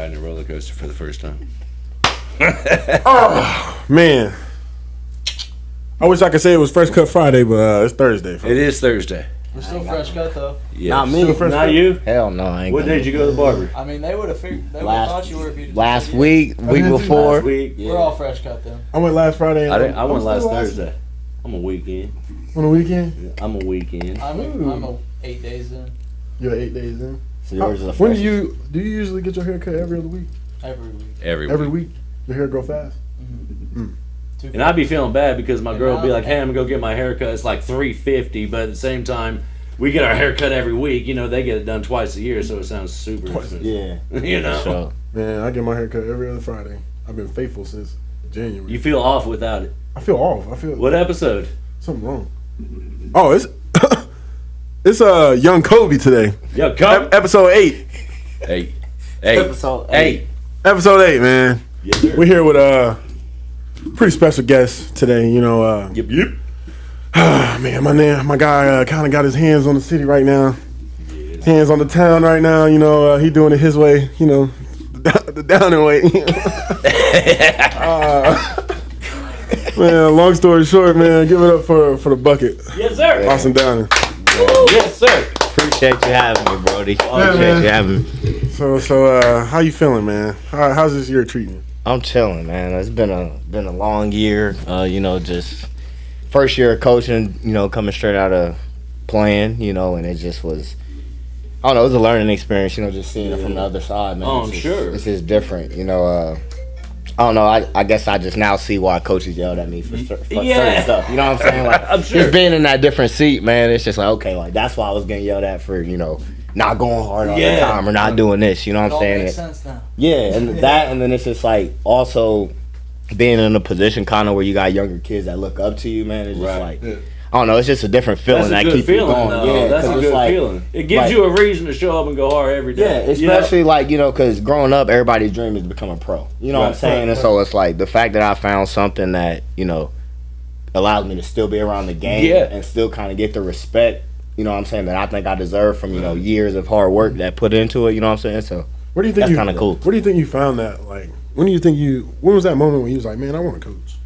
riding a roller coaster for the first time? Oh man, I wish I could say it was Fresh Cut Friday, but it's Thursday. It is Thursday. We're still fresh cut though. Yes. Not me. Not you? Hell no, I ain't. What day did you go to the barber? I mean, they would have figured. They would have thought you were if you just Last said yeah. week before. Last week. We're all fresh cut then. I went last Friday. I went last Thursday. I'm a weekend. On the weekend. I'm a weekend. I'm 8 days in. You're 8 days in. So yours is a When fresh. do you usually get your hair cut every other week? Every week. Every week. Your hair grow fast. And I'd be feeling bad because my And girl would be now- like, "Hey, I'm gonna go get my hair cut. It's like $350," but at the same time, we get our hair cut every week. You know, they get it done twice a year, so it sounds super expensive. Yeah. You know, So Man, I get my hair cut every other Friday. I've been faithful since January. you feel off without it. I feel off. I feel What episode? something wrong. Oh, it's it's Young Kobe today. Yo, come. Episode 8. Hey, Episode eight. Episode 8, man. Yes, sir. We're here with pretty special guest today. You know, Yep. man, my guy kind of got his hands on the city right now. Hands on the town right now. You know, he doing it his way. You know, the Downing way. Man, long story short, man, give it up for the bucket, Yes, sir. Austin Downing. Yes, sir. Appreciate you having me, Brody. man. Appreciate you having me. So, how you feeling, man? How's this year treating you? I'm chilling, man. It's been a long year. You know, just first year of coaching. You know, coming straight out of playing. You know, and it just was. I don't know. It was a learning experience. You know, just seeing it from the other side, man. Oh, It's I'm just- sure. It's just different. You know. I don't know. I guess I just now see why coaches yelled at me for Yeah. certain stuff. You know what I'm saying? Like, I'm sure. just being in that different seat, man. It's just like, okay, like that's why I was getting yelled at for, you know, not going hard all the Yeah. time or not doing this. You know It what I'm all saying? makes sense now. Yeah, and that, and then it's just like also being in a position kind of where you got younger kids that look up to you, man. It's just Right. like, I don't know. It's just a different feeling That's a that good keeps you feeling, going. though. Yeah, That's 'cause a it's good like, feeling. It gives like- you a reason to show up and go hard every Yeah, day. You know? especially like, you know, because growing up, everybody's dream is to become a pro. You know what I'm Right, saying? right, And so it's like the fact that I found something that, you know, allows me to still be around the game Yeah. and still kind of get the respect, you know what I'm saying, that I think I deserve from, you know, years of hard work that put into it, you know what I'm saying? So Where do you think That's you kinda cool. Where do you think you found that? Like, when was that moment when you was like, man, I want to coach?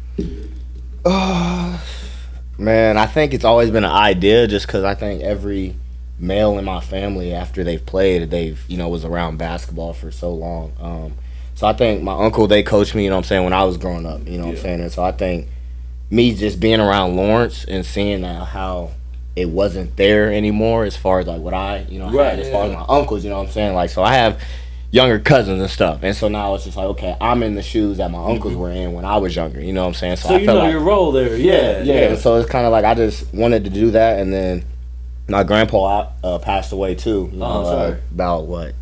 Man, I think it's always been an idea just because I think every male in my family, after they've played, they've, you know, was around basketball for so long. So I think my uncle, they coached me, you know what I'm saying, when I was growing up, you know what I'm saying? And so I think me just being around Lawrence and seeing that how it wasn't there anymore as far as like what I, you know, Right, had as far as my uncles, you know what I'm saying? Like, so I have younger cousins and stuff. And so now it's just like, okay, I'm in the shoes that my uncles were in when I was younger, you know what I'm saying? So I you felt know like, your role there. Yeah. So it's kind of like I just wanted to do that, and then my grandpa passed away too. You know, Oh, sorry. about what,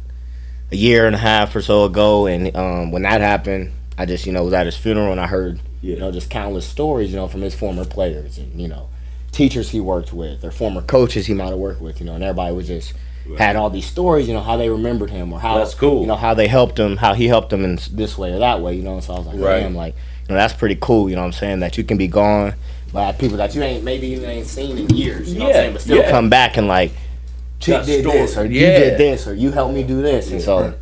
a year and a half or so ago, and when that happened, I just, you know, was at his funeral and I heard, you know, just countless stories, you know, from his former players and, you know, teachers he worked with or former coaches he might have worked with, you know, and everybody was just had all these stories, you know, how they remembered him or how, That's cool. you know, how they helped him, how he helped them in this way or that way, you know. And so I was like, Right. damn, like, you know, that's pretty cool, you know what I'm saying, that you can be gone by people that you ain't seen in years, you know what I'm Yeah, saying, but still yeah. come back and like, Chick Got did this, or stories. you Yeah. did this, or you helped me do this, and so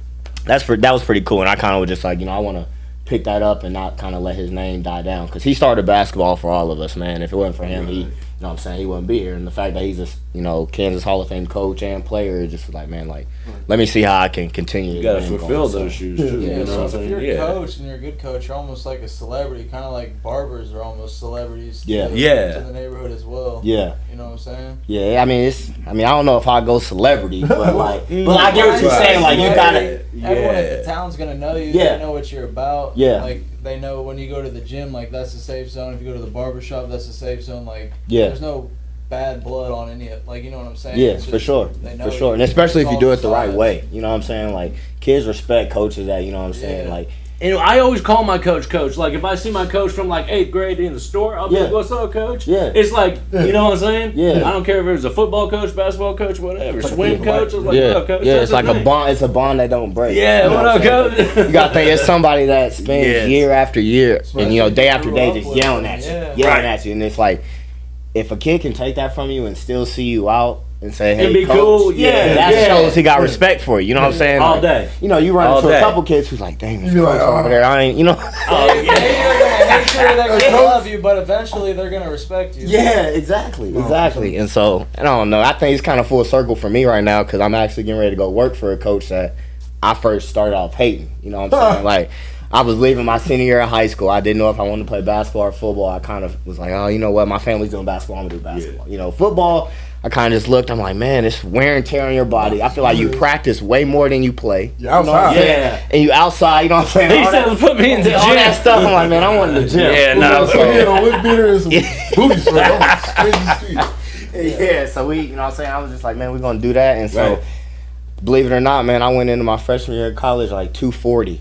that was pretty cool. And I kind of was just like, you know, I want to pick that up and not kind of let his name die down, because he started basketball for all of us, man. If it wasn't for him, he, you know what I'm saying, he wouldn't be here. And the fact that he's a, you know, Kansas Hall of Fame coach and player, is just like, man, like, let me see how I can continue. You gotta his name fulfill going, so. those shoes too. Yeah, You know so what I'm if saying? you're a Yeah. coach and you're a good coach, you're almost like a celebrity, kind of like barbers are almost celebrities. Yeah. to, Yeah. to the neighborhood as well. Yeah. You know what I'm saying? Yeah, I mean, I don't know if I go celebrity, but like, but I get what you're saying. Like, you gotta, Everyone Yeah. at the town's gonna know you. Yeah. They know what you're about. Yeah. Like they know when you go to the gym, like that's a safe zone. If you go to the barber shop, that's a safe zone. Like Yeah. there's no bad blood on any of, like, you know what I'm saying? yeah, It's for just- sure, they know for sure, you. and especially if It's you all do it the right sides. way. You know what I'm saying? Like, kids respect coaches that, you know what I'm saying? Yeah. Like, And I always call my coach. Like, if I see my coach from like 8th grade in the store, I'll be Yeah. like, "What's up, coach?" Yeah. It's like, you know what I'm saying? Yeah. I don't care if it's a football coach, basketball coach, whatever, swim coach. I was like, yeah, "What up, coach?" yeah, That's it's like his a name. bond. It's a bond that don't break. Yeah, You know what I'm up, saying? coach? You gotta think it's somebody that spends Yes. year after year, and you know, day after Grew day, up just with yelling them, at you, yeah. yelling Right. at you, and it's like, if a kid can take that from you and still see you out, and say, hey, And be coach. cool, yeah, that yeah. shows he got respect for you. You know what I'm saying? All Like, day. You know, you run All into day. a couple kids who's like, dang, this You be like, coach over there, I ain't, you know. Oh, Maybe yeah. they're gonna hate you or they're gonna love you, but eventually they're gonna respect you. Yeah, exactly. And so, I don't know. I think it's kind of full circle for me right now because I'm actually getting ready to go work for a coach that I first started off hating. You know what I'm saying? Like, I was leaving my senior year of high school. I didn't know if I wanted to play basketball or football. I kind of was like, oh, you know what? My family's doing basketball. I'm going to do basketball. Yeah. You know, football, I kind of just looked. I'm like, man, it's wear and tear on your body. I feel like you practice way more than you play. You're outside. Yeah. And you outside, you know what I'm saying? He All said, that- put me in the all that gym. stuff. I'm like, man, I want in the gym. Yeah, We nah, got some hit on whip beater and some booty sweat. Yeah, so we, you know what I'm saying? I was just like, man, we're going to do that. And so, Right. believe it or not, man, I went into my freshman year of college like 240.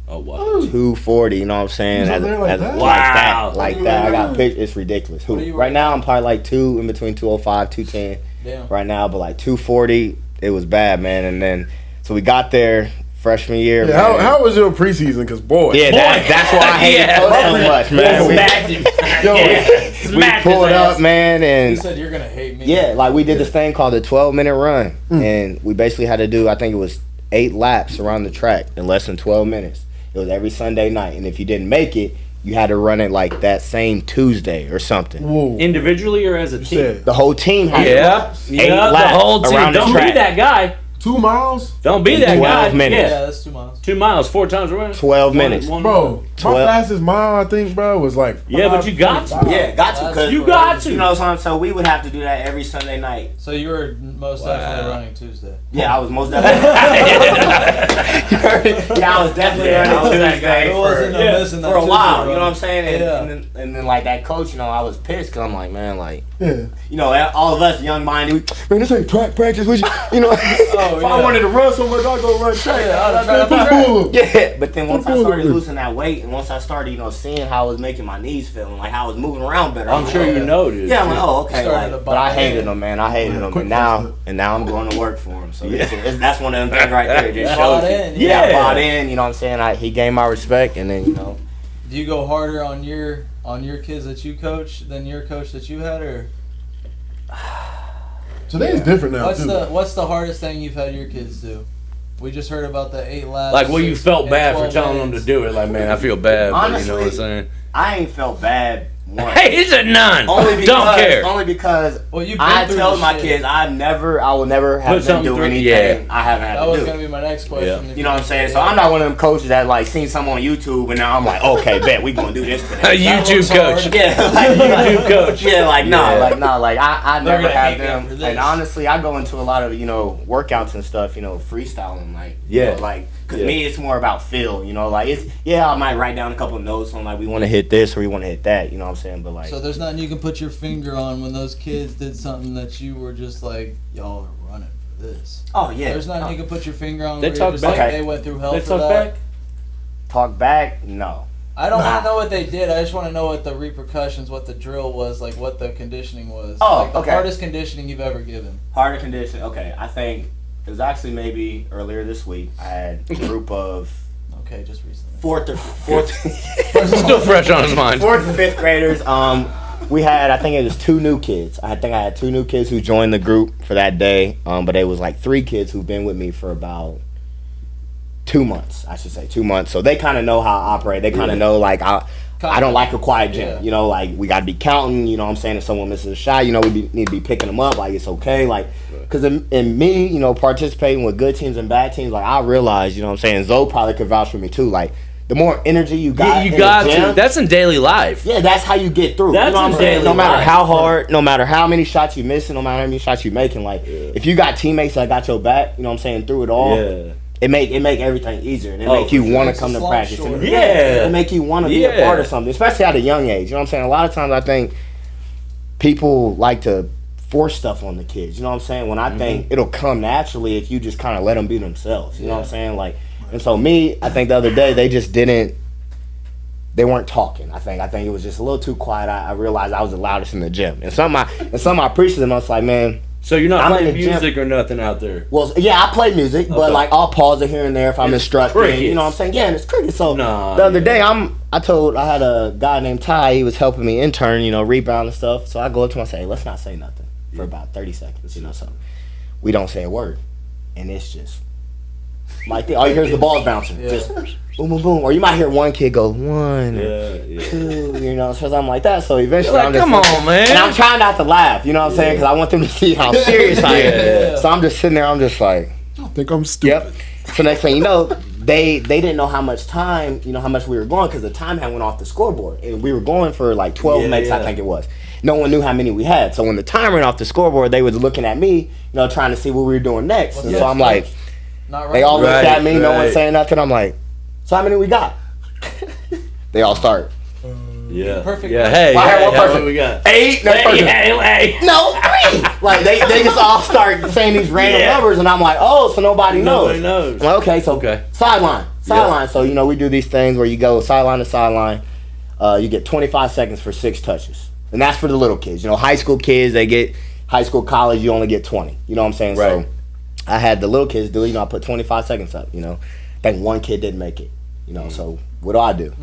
Oh, wow. 240, you know what I'm saying? You was up there like that? Wow. Like that. I got pictures. It's ridiculous. What are you Right now, I'm probably like in between 205, 210 Damn. right now, but like 240, it was bad, man. And then, so we got there freshman year. Yeah, man. how was your preseason? Because, boy. Yeah, that's why I hate Yeah. it so much, man. Smacked him. Yo, We Smacked pulled his ass. up, man, You and said you're gonna hate me. yeah, like we did this thing called the 12-minute run, and we basically had to do, I think it was 8 laps around the track in less than 12 minutes. It was every Sunday night, and if you didn't make it, you had to run it like that same Tuesday or something. Whoa. Individually or as a team? Said The whole team had Yeah. Eight Yeah, the laps whole team. around the Don't track. be that guy. 2 miles? Don't be In that 12 guy. minutes. Yeah, Yeah. that's 2 miles. 2 miles, 4 times around. 12 minutes. Bro, my 12. fastest mile, I think, bro, was like Yeah, but you got to. 5:45. Yeah, got to. That's 'Cause You got to. you know what I'm saying? So we would have to do that every Sunday night. So you were most definitely running Tuesday. Yeah, I was most definitely. Yeah, I was definitely Yeah, I running was that Tuesday guy. There wasn't no Yeah. missing that for a Tuesday while. run. You know what I'm saying? And, Yeah. and then like that coach, you know, I was pissed because I'm like, man, like, Yeah. you know, all of us young minded, man, this ain't track practice. You know, if I yeah. wanted to run so much, I'd go run track. Yeah, I'd try to Put track. pull up. Yeah, but then once I Pull started up. losing that weight, and once I started, you know, seeing how it was making my knees feel, and like how I was moving around better, I'm sure you know, dude. Yeah, I'm like, oh, okay. Started to Like, but I buy hated in. him, man. I hated him, quick and now first I'm going to work for him. So that's one of them things right there. It just Bought shows you. in, Yeah, I yeah. bought in. You know what I'm saying? He gained my respect, and then you know. Do you go harder on your kids that you coach than your coach that you had, or Today's different now, what's too. what's the hardest thing you've had your kids do? We just heard about the 8 laps. Like, well, you 6 felt and bad for 12 telling them to minutes. do it. Like, man, I feel bad, but you know what I'm Honestly, saying? I ain't felt bad once. Hey, it's a none. Only because, Don't care. Only because Well, you've been I through tell this my shit. kids I will never have Put them something do through- anything yeah. I haven't had That to was do. gonna be my next question. Yeah. if You know what I'm saying? So I'm not one of them coaches that like seen something on YouTube and now I'm like, okay, bet we gonna do this A today. YouTube looks coach. hard. Yeah, like, YouTube coach. Yeah, like Yeah. like I They're never gonna have hate me them. for this. And honestly, I go into a lot of workouts and stuff, freestyling, like Yeah. because Yeah. me it's more about feel, like it's I might write down a couple notes on like we want to hit this or we want to hit that, you know what I'm saying? But like, So there's nothing you can put your finger on when those kids did something that you were just like, y'all are running for this. oh yeah, There's nothing you can put your finger on They where talk you're just back. like they went through hell They for talk that. back. talk back, no. I don't want to know what they did. I just want to know what the repercussions, what the drill was, like what the conditioning was. Oh, like the okay. hardest conditioning you've ever given. Harder condition. Okay, I think it was actually maybe earlier this week. I had a group of Okay, just recently. fourth Still fresh on his mind. fourth and fifth graders. We had, I think it was 2 new kids. I think I had 2 new kids who joined the group for that day. But it was like 3 kids who've been with me for about 2 months, I should say 2 months. So they kind of know how I operate. They kind of know like I don't like a quiet gym. Yeah. Like we got to be counting. You know what I'm saying? If someone misses a shot, we need to be picking them up. Like it's okay. Like because in me, participating with good teams and bad teams, like I realize, you know what I'm saying? Zoe probably could vouch for me too. Like the more energy you got, Yeah, you in got the to. gym, That's in daily life. yeah, that's how you get through. That's you know what I'm in saying? daily No matter life. how hard, no matter how many shots you missing, no matter how many shots you making, like if you got teammates that got your back, you know what I'm saying, through it all, Yeah. it make everything easier and it Oh, make you for want Makes to come the to slump practice. shorter. And Yeah. it make you want to be a Yeah. part of something, especially at a young age. You know what I'm saying? A lot of times I think people like to force stuff on the kids. You know what I'm saying? When I think it'll come naturally if you just kind of let them be themselves. You know what I'm saying? Like, and so me, I think the other day they just didn't. They weren't talking. I think it was just a little too quiet. I realized I was the loudest in the gym, and some of my preachers, I was like, man. So you're not I'm in playing the gym. music or nothing out there. Well, yeah, I play music, but Okay. like I'll pause it here and there if I'm It's instructing. crickets. You know what I'm saying? Yeah, and it's cricket. So Nah, the other yeah. day, I had a guy named Ty. He was helping me intern, rebound and stuff. So I go up to him and say, hey, let's not say nothing. for about 30 seconds, you know, so we don't say a word. And it's just like all you hear is the balls bouncing. Yeah. Just boom, boom, boom. Or you might hear one kid go, 1, Yeah. 2, you know, so something like that. So eventually Like, I'm just come on, man. And I'm trying not to laugh, you know what I'm saying? Because I want them to see how serious I am. Yeah. So I'm just sitting there, I'm just like, I think I'm stupid. yep. So next thing you know, they didn't know how much time, you know, how much we were going because the time had went off the scoreboard. And we were going for like 12 Yeah, minutes, I yeah. think it was. No one knew how many we had. So when the time ran off the scoreboard, they was looking at me, you know, trying to see what we were doing next. And Yeah. so I'm like, Not right. they all looked Right, at me, no one right. saying nothing. I'm like, so how many we got? They all start. Yeah. Perfect. Yeah. Hey. Well, I had hey, one how person. many we got? 8. Next person. Hey. No, 3. Like they just all start saying these random Yeah. numbers, and I'm like, oh, so nobody Nobody knows. knows. I'm like, okay, so Okay. sideline. So you know we do these things where you go sideline to sideline. You get 25 seconds for 6 touches, and that's for the little kids. You know, high school kids they get high school, college you only get 20. You know what I'm saying? Right. So I had the little kids do it. You know, I put 25 seconds up. You know, I think one kid didn't make it. You know, so what do?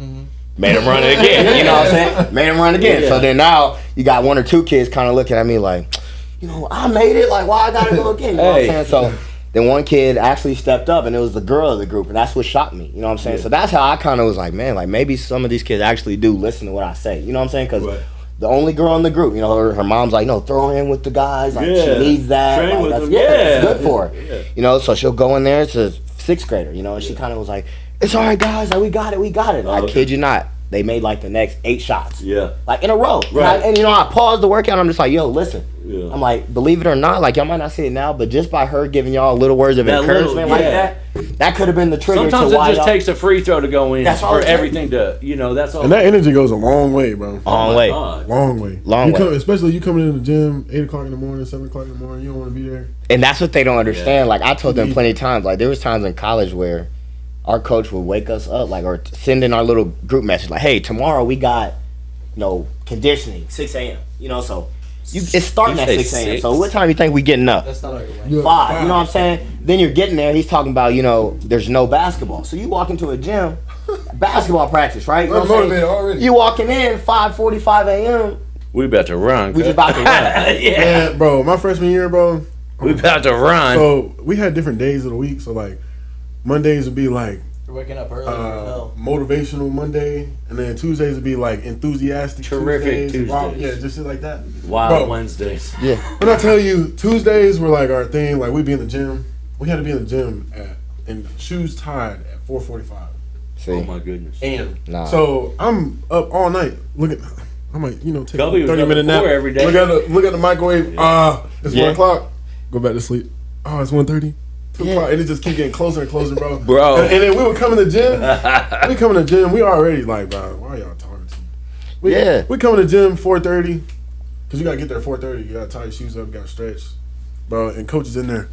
Made him run it again. You know what I'm saying? Made him run again. Yeah. So then now you got 1 or 2 kids kind of looking at me like, you know, I made it. Like, why I gotta go again? You know Hey. what I'm saying? So then one kid actually stepped up, and it was the girl of the group, and that's what shocked me. You know what I'm saying? Yeah. So that's how I kind of was like, man, like maybe some of these kids actually do listen to what I say. You know what I'm saying? Because Right. the only girl in the group, you know, her mom's like, no, throw her in with the guys. Like Yeah. she needs that. Train Like, with that's, them. yeah, Yeah. it's good for her. Yeah. You know, so she'll go in there. It's a 6th grader. You know, and she kind of was like, it's all right, guys. Like, we got it. And I Okay. kid you not. They made like the next 8 shots. Yeah. Like in a row. Right. And you know, I paused the workout. I'm just like, yo, listen. Yeah. I'm like, believe it or not, like y'all might not see it now, but just by her giving y'all little words of That encouragement little- like yeah. that could have been the trigger Sometimes to why it just y'all. takes a free throw to go in That's all for it takes. everything to, you know, that's all. And that energy goes a long way, bro. Long way. God. Long way. Long you way. Come, especially you coming in the gym 8 o'clock in the morning, 7 o'clock in the morning. You don't want to be there. And that's what they don't understand. Yeah. Like I told them plenty of times. Like there was times in college where our coach would wake us up, like or send in our little group message, like, "Hey, tomorrow we got, you know, conditioning 6 a.m. You know, so it's starting You at say 6 a.m. 6? So what time you think we getting up? That's not a good way. Yeah, 5. You know what I'm saying? Then you're getting there. He's talking about, you know, there's no basketball. So you walk into a gym, basketball practice, right? You know I'm what I'm saying? motivated already. You walking in 5:45 a.m. We about to run. We just about to run. Yeah. Man, bro, my freshman year, bro. We about to run. So we had different days of the week. So like Mondays would be like You're waking up early for hell. motivational Monday, and then Tuesdays would be like enthusiastic. Terrific Wow, Tuesdays. yeah, just shit like that. Wild Bro. Wednesdays. Yeah. When I tell you, Tuesdays were like our thing. Like we'd be in the gym. We had to be in the gym and shoes tied at 4:45 See, Oh my goodness. a.m. Nah. So I'm up all night. I might, you know, take Kobe a was 30-minute up nap. before every day. Look at the microwave. It's Yeah. 1 o'clock. Go back to sleep. It's 1:30. 2 Yeah. o'clock, and it just keep getting closer and closer, bro. Bro. And then we would come in the gym. We come in the gym. We already like, bro. Why are y'all talking to me? Yeah. We come in the gym 4:30, cause you gotta get there 4:30. You gotta tie your shoes up. You gotta stretch, bro. And coach is in there.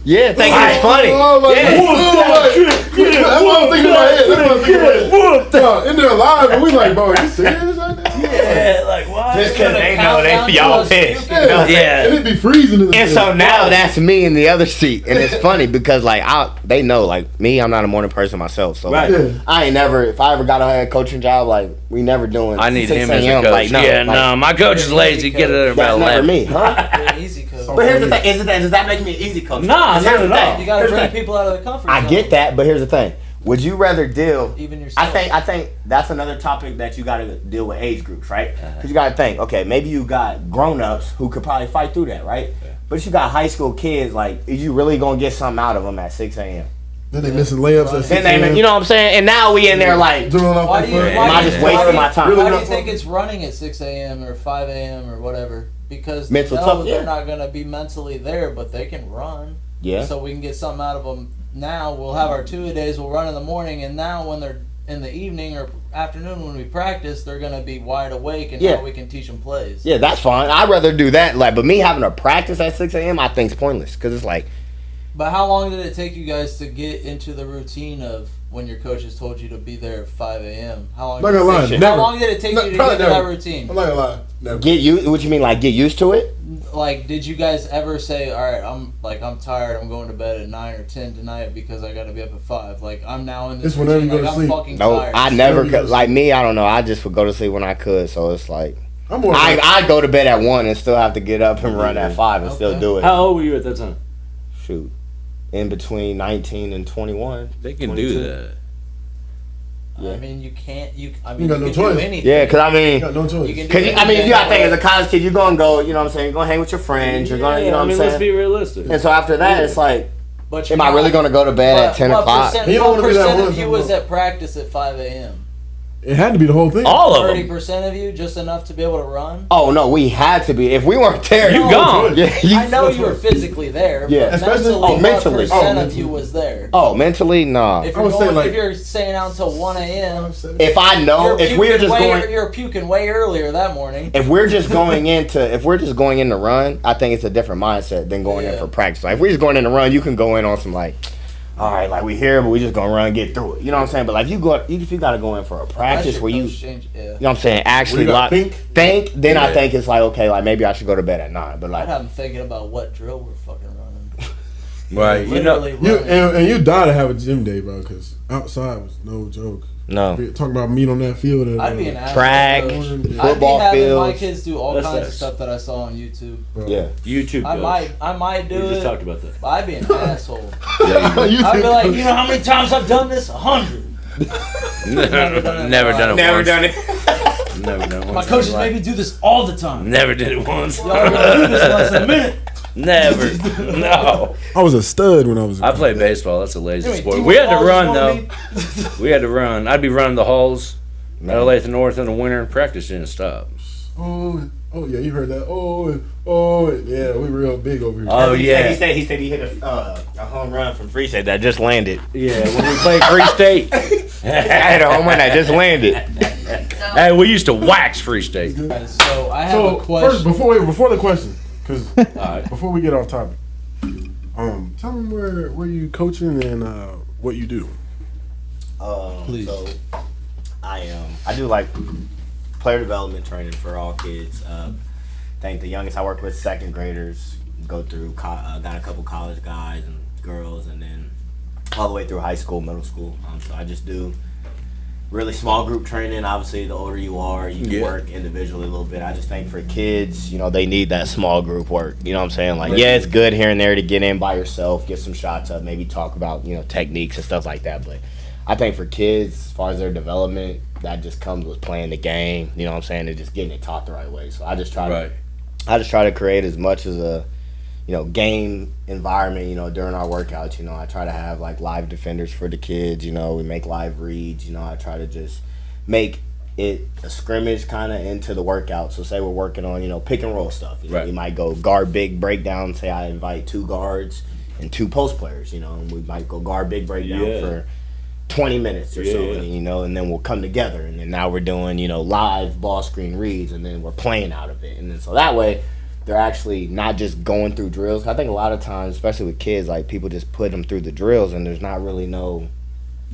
Yeah, thinking it's funny. Oh, like, Yeah. that's what I'm thinking in my head. That's what I'm thinking in my head. Bro, in there live, and we like, bro, are you serious right now? Yeah, like what? Just because they know they Countdown y'all to pissed. us. You know? Yeah. And it'd be freezing in the And gym. so now that's me in the other seat, and it's funny because like they know like me, I'm not a morning person myself, so like, Right. Yeah. I ain't never. If I ever got a head coaching job, like we never doing. I need 6 him as a a.m., coach. Like, no, yeah, like, no, my coach is lazy. Get it at that's about never 11. me, huh? You're an easy coach. But here's the thing: does that make me an easy coach? Nah, Because not here's the at all. thing. You gotta Here's the bring thing. people out of the comfort I zone. get that, but here's the thing: would you rather deal? Even yourself. I think that's another topic that you got to deal with age groups, right? Because you got to think, okay, maybe you got grown-ups who could probably fight through that, right? But you got high school kids, like, is you really gonna get something out of them at 6 a.m.? Then they missing layups at 6 Then they, a.m. you know what I'm saying? And now we in there like, Drilling off Why the do you? foot. Why Am I do you- just why wasting do you- my time? Really Why do you not think fun. it's running at 6 a.m. or 5 a.m. or whatever? Because Mental they know tough, yeah. they're not gonna be mentally there, but they can run. yeah, So we can get something out of them now. We'll have our 2-a-days. We'll run in the morning, and now when they're in the evening or afternoon when we practice, they're gonna be wide awake, and Yeah. now we can teach them plays. yeah, that's fine. I'd rather do that. Like, but me having to practice at 6 a.m. I think's pointless because it's like, But how long did it take you guys to get into the routine of when your coaches told you to be there at 5 a.m.? How long? Not did gonna it lie, take you- never. How long did it take No, you to probably get into that never. routine? I'm not gonna lie. Never. get you. What you mean, like get used to it? Like, did you guys ever say, "All right, I'm tired. I'm going to bed at 9 or 10 tonight because I got to be up at 5." Like, I'm now in this It's whenever routine. you go Like, to I'm sleep. fucking No, tired. I never Whenever you could. Like me, I don't know. I just would go to sleep when I could. So it's like, I'm more. I go to bed at 1 and still have to get up and run at 5 and still Okay. do it. How old were you at that time? Shoot, in between 19 and 21. They can 22. do that. Yeah. I mean, you can't. I You mean, got you no can choice. do anything. Yeah, because I mean, You got no choice. You can do Cause I mean, anything, you gotta think but- as a college kid, you're gonna go. You know what I'm saying? You're gonna hang with your friends. You're gonna, you know I what mean, I'm let's saying? be realistic. And so after that, it's like, But am I really gonna go to bed at 10 o'clock? Percent, You don't what wanna be that percent one of you to was go. at practice at 5 a.m.? It had to be the whole thing. All of them. 30% of you, just enough to be able to run. Oh no, we had to be. If we weren't there, You No, gone. Yeah, I know you were physically there. Yeah. but Especially- mentally, oh, mentally. What percent Oh, of you was there? Oh, mentally, nah. If I you're would say, going, like- if you're staying out until 1 a.m., If I know, if we're just going, you're puking way earlier that morning. if we're just going in to run, I think it's a different mindset than going in Yeah. for practice. Like if we're just going in to run, you can go in on some like, all right, like we here, but we just gonna run and get through it. You know what I'm saying? But like if you gotta go in for a practice Unless where your you, coach change- yeah. you know what I'm saying, actually Where you gotta like think, then I Yeah. think it's like okay, like maybe I should go to bed at 9. But I'd like have them thinking about what drill we're fucking running. Right. You know, Literally You running. and you die to have a gym day, bro. Because outside was no joke. no Talking about meat on that field. And, I'd be an asshole. track, coach. Football I'd be football having my fields. kids do all That's kinds of nice. stuff that I saw on YouTube. yeah. YouTube. I coach. might do We it. just talked about that. But I'd be an asshole. You I'd be think- like, you know how many times I've done this? 100. never done it. Never once. done it. Never done My once in coaches my life. make me do this all the time. Never did it once. Y'all are gonna do this in less than a minute. Never. No. I was a stud when I was. I played baseball. That's a lazy Anyway, sport. do We had to all run you though. want me- We had to run. I'd be running the halls at Olathe North in the winter. Practice didn't stop. Oh yeah, you heard that. Oh yeah, we real big over here. Oh yeah. He said he hit a home run from Free State that just landed. Yeah, when we played Free State. I had a home run that just landed. Hey, we used to wax Free State. Alright, so I have So a question. first, before the question, because Alright. before we get off topic, tell them where you coaching and what you do. Please. So I do like player development training for all kids. I think the youngest I work with, second graders, go through. Got a couple college guys and girls, and then all the way through high school, middle school. So I just do really small group training. Obviously, the older you are, you can Yeah. work individually a little bit. I just think for kids, they need that small group work. You know what I'm saying? Like, yeah, it's good here and there to get in by yourself, get some shots up, maybe talk about, techniques and stuff like that. But I think for kids, as far as their development, that just comes with playing the game. You know what I'm saying? And just getting it taught the right way. So I just try to create as much as a game environment, during our workouts. I try to have like live defenders for the kids, we make live reads, I try to just make it a scrimmage kind of into the workout. So say we're working on, pick and roll stuff. Right. We might go guard big breakdown, say I invite 2 guards and 2 post players, and we might go guard big breakdown Yeah. for 20 minutes or Yeah, so, yeah. and then we'll come together, and then now we're doing, live ball screen reads, and then we're playing out of it. And then so that way they're actually not just going through drills. I think a lot of times, especially with kids, like people just put them through the drills, and there's not really no,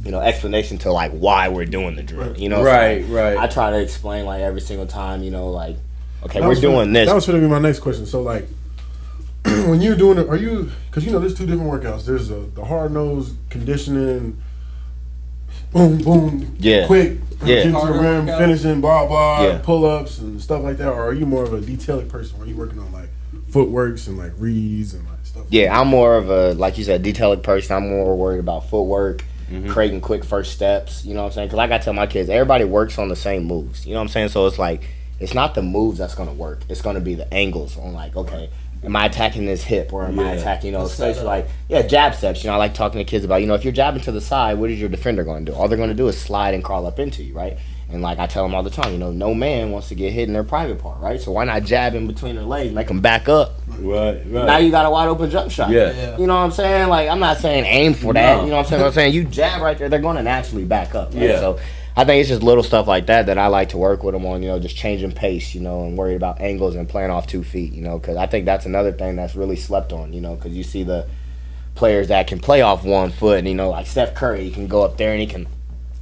explanation to like why we're doing the drill. So, Right, like, right. I try to explain like every single time, like, okay, That we're was doing this. That was going to be my next question. So like, when you're doing it, are you? Because there's 2 different workouts. There's the hard nose conditioning. Boom, boom, Yeah. quick, Yeah. get to the Harder rim, workout. finishing, blah blah, Yeah. pull ups and stuff like that. Or are you more of a detailing person? Where you working on like footworks and like reads and like stuff? Yeah, I'm more of a, like you said, detailing person. I'm more worried about footwork, creating quick first steps. You know what I'm saying? Because like I tell my kids, everybody works on the same moves. You know what I'm saying? So it's like, it's not the moves that's going to work. It's going to be the angles on like, okay, am I attacking this hip or am I Yeah. attacking, The especially setup. like, jab steps. I like talking to kids about, if you're jabbing to the side, what is your defender going to do? All they're going to do is slide and crawl up into you, right? And like I tell them all the time, no man wants to get hit in their private part, right? So why not jab in between their legs, make them back up? Right, right. Now you got a wide open jump shot. Yeah. Yeah. You know what I'm saying? Like, I'm not saying aim for that. No. You know what I'm saying? I'm saying you jab right there, they're going to naturally back up. Right? Yeah. So I think it's just little stuff like that I like to work with them on, just changing pace, and worried about angles and playing off 2 feet, because I think that's another thing that's really slept on, because you see the players that can play off 1 foot, and, like Steph Curry, he can go up there and he can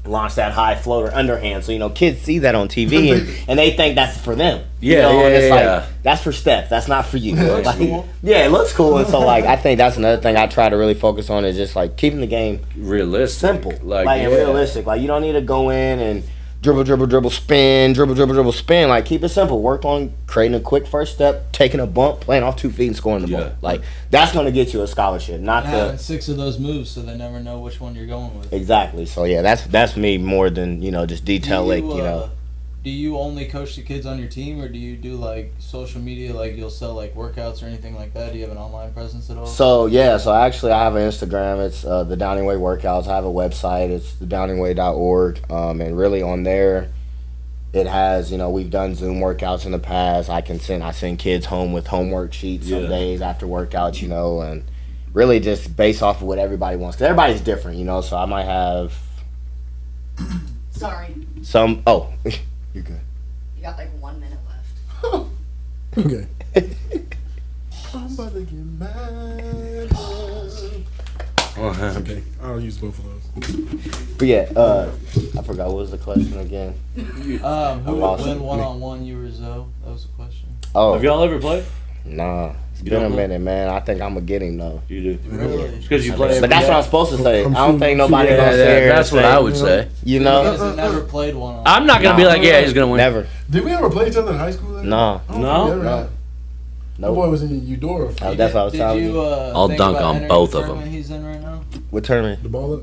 launch that high floater underhand. So, kids see that on TV and they think that's for them. Yeah, and it's yeah. like, that's for Steph. That's not for you. Looks Like, cool. yeah, it looks cool. And so, like, I think that's another thing I try to really focus on is just, like, keeping the game Realistic. simple. Like yeah. and realistic. Like, you don't need to go in and dribble, spin, dribble, spin. Like, keep it simple. Work on creating a quick first step, taking a bump, playing off 2 feet, and scoring the Yeah. ball. Like, that's going to get you a scholarship, not Having the 6 of those moves, so they never know which one you're going with. exactly. So yeah, that's me more than just detail like Do you only coach the kids on your team, or do you do like social media, like you'll sell like workouts or anything like that? Do you have an online presence at all? So yeah, so actually I have an Instagram. It's the Downing Way Workouts. I have a website. It's thedowningway.org. And really on there, it has we've done Zoom workouts in the past. I send kids home with homework sheets some Yeah. days after workouts. And really just based off of what everybody wants. Cause everybody's different. So I might have Sorry, some. Oh, you're good. you got like 1 minute left. Okay. I'm about to get mad. Okay, I'll use both of those. But yeah, I forgot what was the question again. Who lost would it. win one-on-one, you or Zoe? That was the question. Oh, Have y'all ever played? nah. It's You been a don't know? minute, man. I think I'm gonna get him though. You do. Really? Because you play. But that's what I'm supposed to say. I don't think nobody Yeah, gonna say that's what I would say. You You know, guys have never played one-on-one. I'm not gonna be like, yeah, he's gonna win. never. Did we ever play each other in high school? Then? No, I don't No? think we ever No. had. My no. boy was in Eudora. Oh, that's what I was telling you. I'll think dunk about on entering both the of 'em. tournament he's in right now? What tournament? The ball up.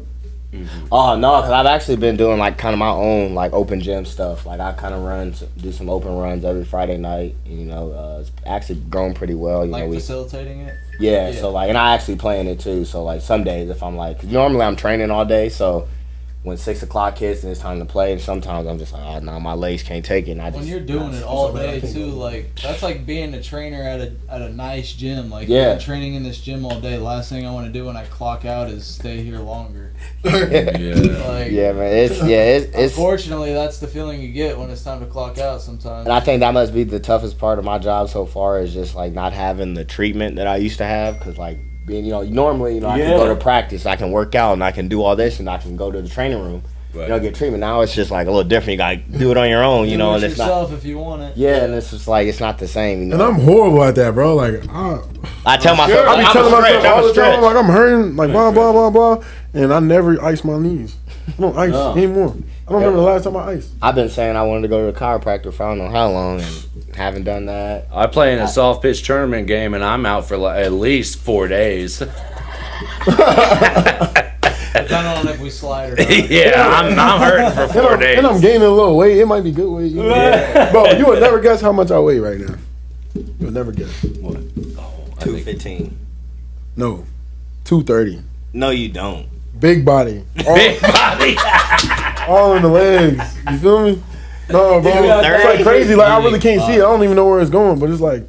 Oh no, because I've actually been doing like kind of my own like open gym stuff. Like I kind of do some open runs every Friday night. It's actually grown pretty well. Like facilitating it? Yeah, Yeah. so like, and I actually play in it too. So like, some days if I'm like, 'cause normally I'm training all day, so when 6 o'clock hits and it's time to play, and sometimes I'm just like, oh no, my legs can't take it. And I just When you're doing it all so bad, I day can't too, go. like that's like being a trainer at a nice gym. Like Yeah. you're training in this gym all day. Last thing I want to do when I clock out is stay here longer. Yeah. Like yeah, man, it's unfortunately that's the feeling you get when it's time to clock out sometimes. And I think that must be the toughest part of my job so far is just like not having the treatment that I used to have. Cause like being, normally, I can go to practice, I can work out, and I can do all this, and I can go to the training room, Right. get treatment. Now it's just like a little different. You gotta do it on your own, Do and it it's not. yourself if you want it. Yeah, and it's just like it's not the same. And I'm horrible at that, bro. Like, I tell myself, I be I'm telling a stretch, myself I'm all a the time, stretch. like I'm hurting, like blah blah blah blah, and I never ice my knees. I don't ice Oh. anymore. I don't remember the last time I iced. I've been saying I wanted to go to the chiropractor for I don't know how long, and haven't done that. I play in a soft pitch tournament game, and I'm out for like at least 4 days. Depending on if we slide or not. Yeah, I'm hurting for 4 days. And I'm gaining a little weight. It might be good weight. Bro, you would never guess how much I weigh right now. You would never guess. 215. No, 230. No, you don't. Big body. Big body. All in the legs. You feel me? No, bro. got It's like 30. crazy. Like I really can't see it. I don't even know where it's going, but it's like,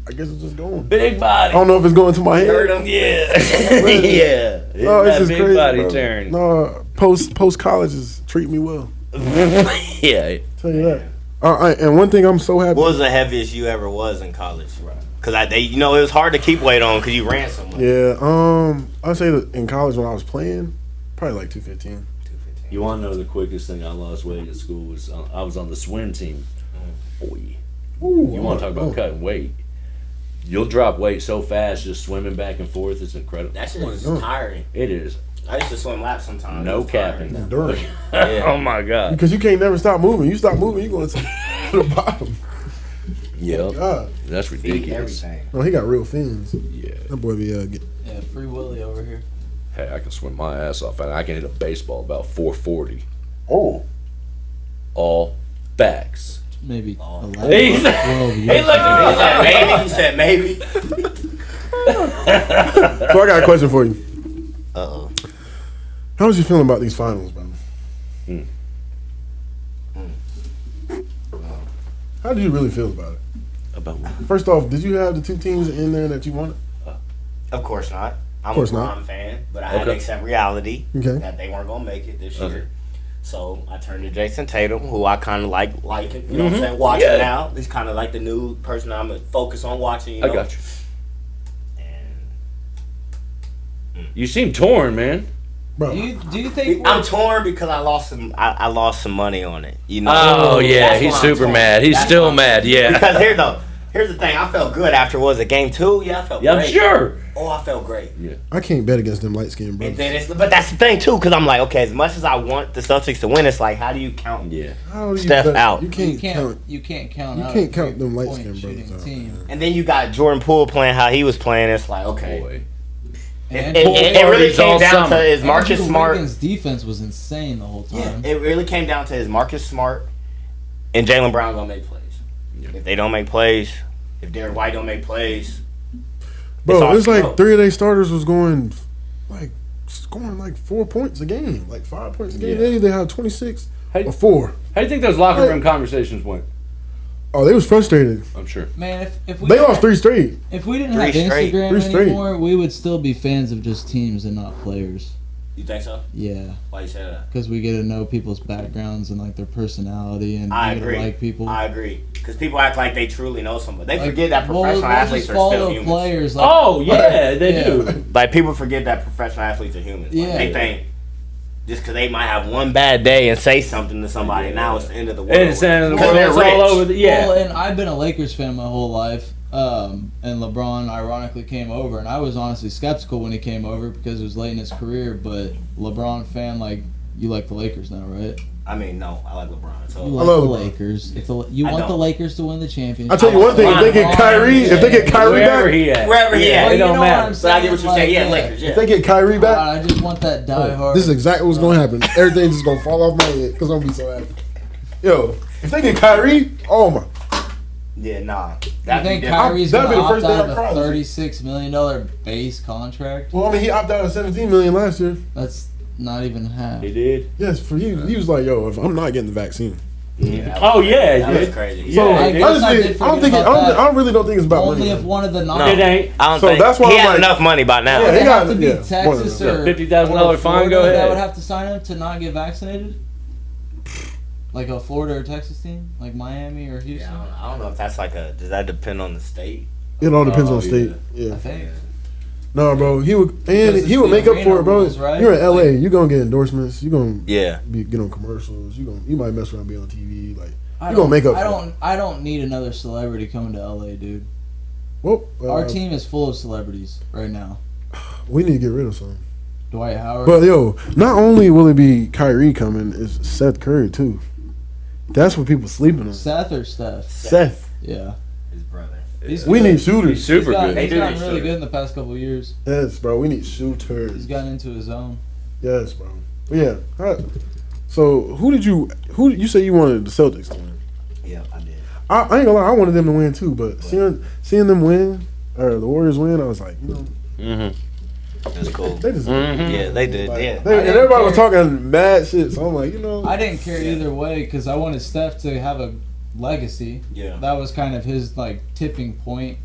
I guess it's just going. Big I body. don't know if it's going to my head. Yeah. Yeah. No, it's That just big crazy. body bro. turn. No, post colleges treat me well. Yeah. Tell you that. And one thing I'm so happy. What was the heaviest you ever was in college? Because it was hard to keep weight on because you ran so much. Yeah, I'd say that in college when I was playing, probably like 215. You want to know the quickest thing I lost weight at school was I was on the swim team. Boy, Ooh, you want to talk about cutting weight? You'll drop weight so fast just swimming back and forth. It's incredible. That shit was Oh. tiring. It is. I used to swim laps sometimes. No capping. Enduring. Yeah. Oh my god. Because you can't never stop moving. You stop moving, you going to the bottom. Yep. God. That's Eat ridiculous. everything. No, he got real fins. Yeah. That boy be Yeah, Free Willy over here. Hey, I can swim my ass off, and I can hit a baseball about 440. oh. All backs. Maybe 11, He's- 12 He years. looked at me. He said maybe. So I got a question for you. Uh-oh. How was you feeling about these finals, bro? How did you really feel about it? About what? First off, did you have the 2 teams in there that you wanted? Of course not. I'm course a not. Bron fan, but I had to Okay. accept reality Okay. that they weren't going to make it this Okay. year. So I turned to Jason Tatum, who I kind of like, you know what I'm saying, watching Yeah. now. He's kind of like the new person I'm going to focus on watching, you know. I got you. And You seem torn, man. Bro, Do you think I'm torn because I lost some money on it. You know. Oh yeah, That's he's why I'm super torn. mad. He's That's still why I'm mad. torn. Yeah. Because here though, Here's the thing. I felt good after was it game 2? Yeah, I felt Yeah, I'm great. sure. Oh, I felt great. I can't bet against them light skinned And brothers. then but that's the thing too, because I'm like, okay, as much as I want the Celtics to win, it's like, how do you count? Yeah. How do you Steph bet? out. You can't count. You can't count. You out can't a count them three-point light-skinned brothers shooting out, team. man. And then you got Jordan Poole playing how he was playing. It's like, okay. Boy. And It really parties all came down summer. to is Marcus Andrew Smart. Wiggins' defense was insane the whole Yeah, time. it really came down to is Marcus Smart and Jaylen Brown gonna make plays. Yeah. If they don't make plays, if Derek White don't make plays, Bro, it's like all- 3 of their starters was going like scoring like 4 points a game, like 5 points a game. Yeah. They either had 26 Hey. or 4. How do you think those locker room conversations went? Oh, they was frustrated. I'm sure. Man, if we They lost 3 straight. if we didn't Three have straight. Instagram 3 straight. anymore, we would still be fans of just teams and not players. you think so? Yeah, Why you say that? because we get to know people's backgrounds and like their personality, and I we get agree. to like people. I agree. Because people act like they truly know somebody. They Like, forget that we'll professional athletes just are follow still humans. players. Like, Oh yeah, they Yeah. do. Like people forget that professional athletes are humans. Like, Yeah. they think just because they might have one bad day and say something to somebody, now it's the end of the world. And it's the Because world. they're It's rich. all over. Well, and I've been a Lakers fan my whole life. And LeBron ironically came over, and I was honestly skeptical when he came over because it was late in his career. But LeBron fan, like you like the Lakers now, right? I mean, no, I like LeBron. So You like love the LeBron. Lakers. If you I want the don't. Lakers to win the championship, I tell you one thing, if they get Kyrie, Wherever back, he at. Wherever he yeah, at. it Well, you don't know matter. what I'm But I get what you're saying. Yeah, Like, Lakers. Yeah. if they get Kyrie back, I just want that diehard. this is exactly what's gonna happen. Everything's just gonna fall off my head because I'm gonna be so happy. Yo, if they get Kyrie, oh my, Yeah, nah. You That'd be think different. Kyrie's That'd gonna be the opt first day out I of cried. a $36 million base contract? well, I mean, he opted out of 17 million last year. That's not even half. He did. Yes, for you, he was like, yo, if I'm not getting the vaccine. Yeah, Oh yeah, that was dude. crazy. So Yeah, I dude. guess I honestly, did I don't forget think about that. I really don't think it's about Only money. if one of the No. It ain't. I don't So think that's why he I'm has like- enough money by now. Yeah, Would he it got- have to be yeah, Texas more or than that. $50,000 or fine, Florida go ahead. that would have to sign him to not get vaccinated? Like a Florida or Texas team, like Miami or Houston. Yeah, I don't know if that's like a. Does that depend on the state? It all depends Oh, on state. I Yeah. think. No, bro, he would, and Because he it's would the make up arena for it, bro. rules, right? You're in LA, Like- you're gonna get endorsements. You're gonna Yeah. get on commercials. You might mess around, be on TV. Like, I you gonna make up I for don't. I don't need another celebrity coming to LA, dude. well, Our team is full of celebrities right now. we need to get rid of some. Dwight Howard. But yo, not only will it be Kyrie coming, it's Seth Curry too. That's what people sleeping on. Seth or Steph? Seth, Yeah. His brother. He's we good. need He's shooters. super good. He's do gotten need really shooters. good in the past couple of years. Yes, bro, we need He's shooters. gotten into his own. Yes, bro. But yeah. So who you say you wanted the Celtics to win? Yeah, I did. I ain't gonna lie, I wanted them to win too, but seeing them win or the Warriors win, I was like, you know, Mm-hmm. That's cool. they just Yeah, they did. like, Yeah. and everybody was talking mad shit, so I'm like, you know, I didn't care either way because I wanted Steph to have a legacy. Yeah. That was kind of his like tipping point.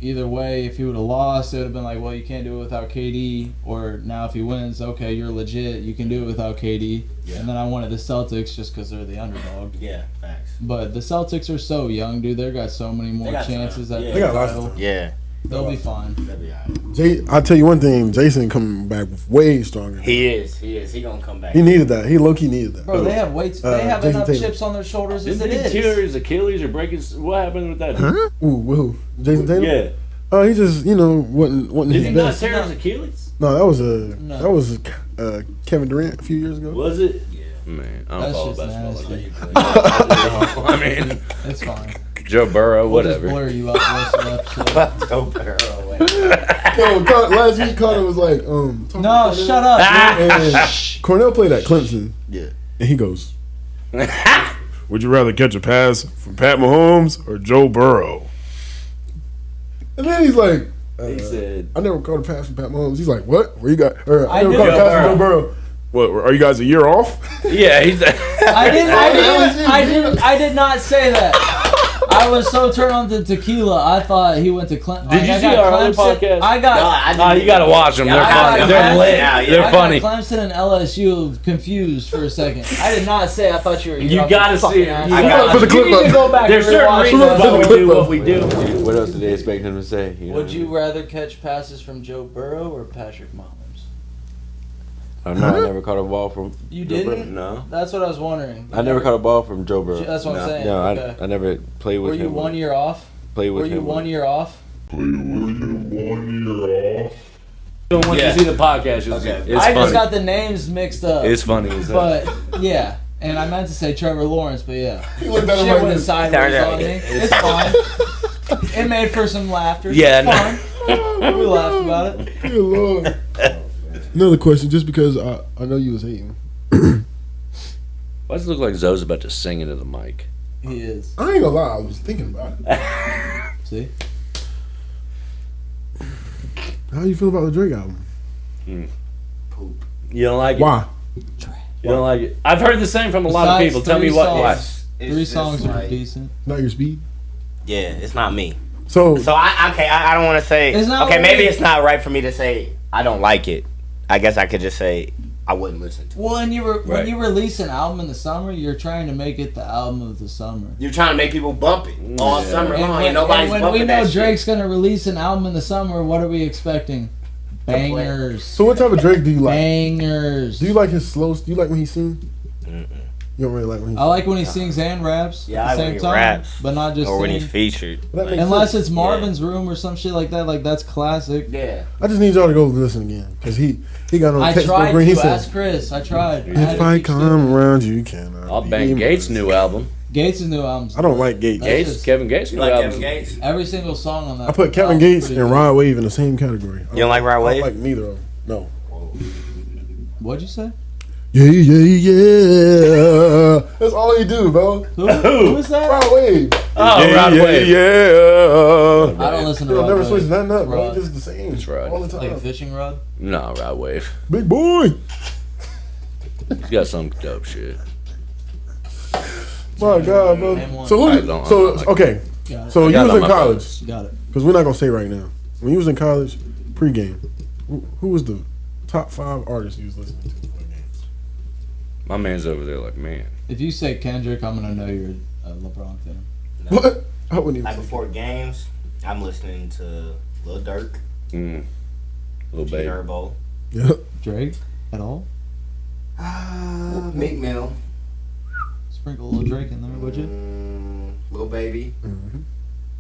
Either way, if he would have lost, it would have been like, well, you can't do it without KD. Or now if he wins, okay, you're legit. You can do it without KD. Yeah. And then I wanted the Celtics just because they're the underdog. Yeah. Facts. But the Celtics are so young, dude. They've got so many more got chances time. at Yeah. the They got lots of title. time. Yeah. They'll be fine. That'd be alright. I'll tell you one thing, Jason coming back way stronger. He is. He gonna come back. He needed that. He low key needed that. Bro, they have weights. They have Jason enough Tatum. chips on their shoulders as Didn't it he tear is. his Achilles or break his? What happened with that? Ooh, who? Jason Tatum? Yeah. Oh, he just wasn't Did his he not best. tear his Achilles? No, that was No. Kevin Durant a few years ago. Was it? Yeah. Man, I don't That's follow just basketball. nasty. I mean, It's fine. Joe Burrow, We'll just whatever. blur you out the rest of the episode. Go Burrow. Yo, last week Connor was like, talking No, to shut up. And Cornell played at Clemson. Yeah. And he goes, would you rather catch a pass from Pat Mahomes or Joe Burrow? And then he's like, He said, I never caught a pass from Pat Mahomes. He's like, what? Where you got? I I never knew caught a Joe pass from Joe Burrow. What? Are you guys a year off? "Yeah, he's." I did not say that. I was so turned on to tequila. I thought he went to Clemson. Did you see our other podcast? I got. Oh, you gotta watch them. They're I funny. got They're lit. Clemson. They're I funny. got Clemson and LSU confused for a second. I did not say I thought you were. You gotta see it. I You got. gotta- Put the clip You need to up. go back. There's and certain rewatch reasons that. why we Clip do up. what we do. What else did they expect him to say? You know? Would you rather catch passes from Joe Burrow or Patrick Mahomes? I never caught a ball from. You Joe Burrow. didn't? No. That's what I was wondering. I never caught a ball from Joe Burrow. That's what I'm saying. No, Okay. I never played with Were you him. 1 year off? Play with Were you him. 1 year off? Once Yeah. you see the podcast, you'll Okay. see. It's I funny. just got the names mixed up. It's funny as hell. But yeah, and I meant to say Trevor Lawrence, but yeah, He looked at him shit like went this. sideways Yeah, on me. yeah. It's fine. It made for some laughter. Yeah, It's fine. We laughed about it. Good Lord. Another question, just because I know you was hating. Why does it look like Zoe's about to sing into the mic? He is. I ain't gonna lie, I was thinking about it. See, How you feel about the Drake album? You don't like it? Why? You don't like it? I've heard the same from a lot of Besides people. Tell me three what. songs. Why? It's three just songs are like- decent. Not your speed. Yeah, it's not me. So So I don't want to say. It's not Okay, maybe really- it's not right for me to say I don't like it. I guess I could just say I wouldn't listen to it. Well, when Right. when you release an album in the summer, you're trying to make it the album of the summer. You're trying to make people bump it all summer long, and nobody's when bumping we know that shit. Drake's gonna release an album in the summer, what are we expecting? Bangers. so what type of Drake do you like? Bangers. Do you like his slow? Do you like when he sings? You don't really like when he I like when he sings and raps Yeah, at I the like same when he time, raps. but not just Or when sing. he's featured. That makes Unless sense. it's Marvin's Room or some shit like that, like that's classic. Yeah. I just need y'all to go listen again because he got on I textbook tried green. He to ask said, Chris. I tried. I had "If to I keep come still. around you, cannot." I'll be bang Gates' mine." new album. Gates' new albums. I don't like Gates. That's Gates, just- Kevin Gates' You new like album. Kevin Gates? Every single song on that. I put Kevin album's Gates pretty and good. Rod Wave in the same category. You don't like Rod I Wave? don't like neither of them. No. What'd you say? Yeah, yeah, yeah. That's all he do, bro. Who is that? Rod Wave. Oh, yeah, Rod yeah, Wave. yeah. I don't listen to He'll Rod never Wave. switch nothing up, bro. Rod. He's just the same. It's Rod. All the Like a time. fishing rod? No, Rod Wave. Big boy. He's got some dope shit. My God, bro. Name one. So I who? don't- So I don't like okay. Got it. So you got was it in on my college, Got it. because we're not gonna say right now. When you was in college, pregame, who was the top 5 artists you was listening to? What games? My man's over there like, man. If you say Kendrick, I'm gonna know you're a LeBron fan. What? I wouldn't even. Like say before games, I'm listening to Lil Durk, Little G baby. Herbo, that. Yeah. Drake at all? Meek Mill, Sprinkle a little Drake in there, would you? Lil Baby.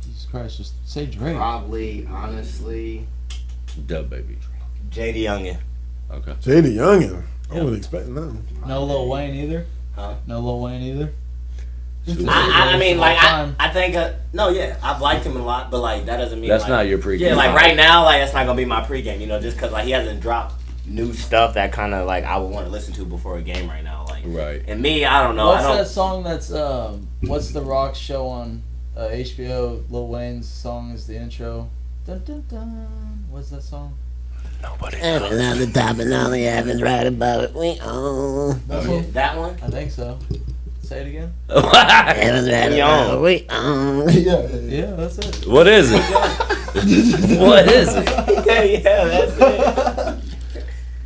Jesus Christ, just say Drake. Probably, honestly, Dub baby. JD Youngin. Okay. J.D. Youngin. I Yeah. wasn't expecting that. No Lil Wayne either? Huh? No Lil Wayne either? I mean, like, Time. I think, no, yeah, I've liked him a lot, but, like, that doesn't mean, That's like, not your pregame. yeah, like, right now, like, that's not gonna be my pregame, you know, just because, like, he hasn't dropped new stuff that kind of, like, I would want to listen to before a game right now, like, Right. and me, I don't know, What's I don't, that song that's what's the rock show on HBO? Lil Wayne's song is the intro. Dun, dun, dun. What's that song? Nobody. On the top and all the heavens right above it. We own. that one? I think so. Say it again. Heavens right We above own. it. We own. Yeah. Yeah, that's it. What is it? What is it? yeah, that's it.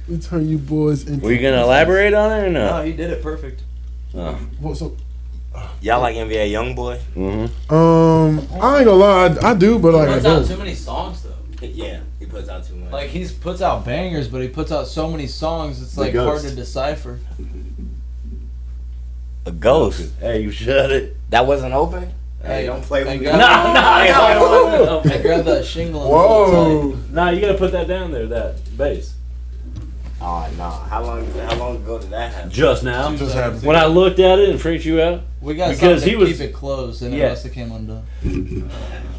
We turn you boys into. Were you gonna elaborate on it or No, no? you did it perfect. Oh. Well, so, Y'all like NBA YoungBoy? Mm-hmm. I ain't gonna lie, I do, but like I puts out don't. too many songs though. Yeah, he puts out too much. Like he puts out bangers, but he puts out so many songs. It's The like hard Ghost. to decipher. a ghost. Hey, you shut it. That wasn't open? Hey, don't play with hey, me. grab- I grabbed that shingle. and Whoa. Nah, you gotta put that down there. That bass. Oh no! How long ago did that happen? Just now. Just happened. When I looked at it and freaked you out. We got Because something he to was- keep it closed, and it Yeah. must have came undone.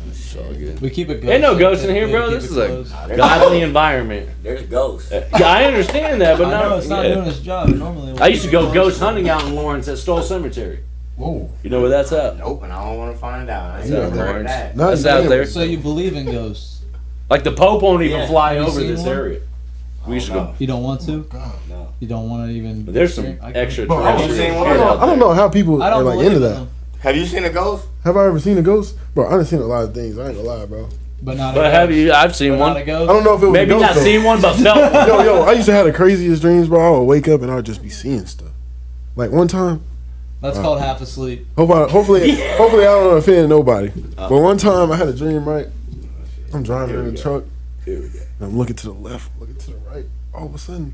It's all good. We keep it ghost. Ain't no so ghosts in here, we bro. keep This it is a closed. godly environment. There's ghosts. Yeah, I understand that, but I no. know it's not yeah. doing its job. Normally, I used to go ghost hunting out in Lawrence at Stoll Cemetery. Whoa. You know where that's at? Nope, and I don't want to find out. I ain't Yeah, never heard of Lawrence. that. Not That's even- out there. So you believe in ghosts? Like the Pope won't even Yeah. fly Have you over seen this one? area. We used to go. You don't want to? God. No. You don't want to even? But there's some I can't- extra. Bro, I Have you seen one? I don't know how people I are don't like believe into in that. them, Have you seen a ghost? Have I ever seen a ghost? Bro, I done seen a lot of things. I ain't gonna lie, bro. but not. But a have ghost. you? I've seen But one. not a ghost. I don't know if it was Maybe a ghost, not though. seen one, but felt. Yo, I used to have the craziest dreams, bro. I would wake up and I would just be seeing stuff. Like one time, That's called half asleep. hopefully I don't offend nobody. But one time I had a dream, right? I'm driving in the truck Here we go. and I'm looking to the left, looking to the right. All of a sudden,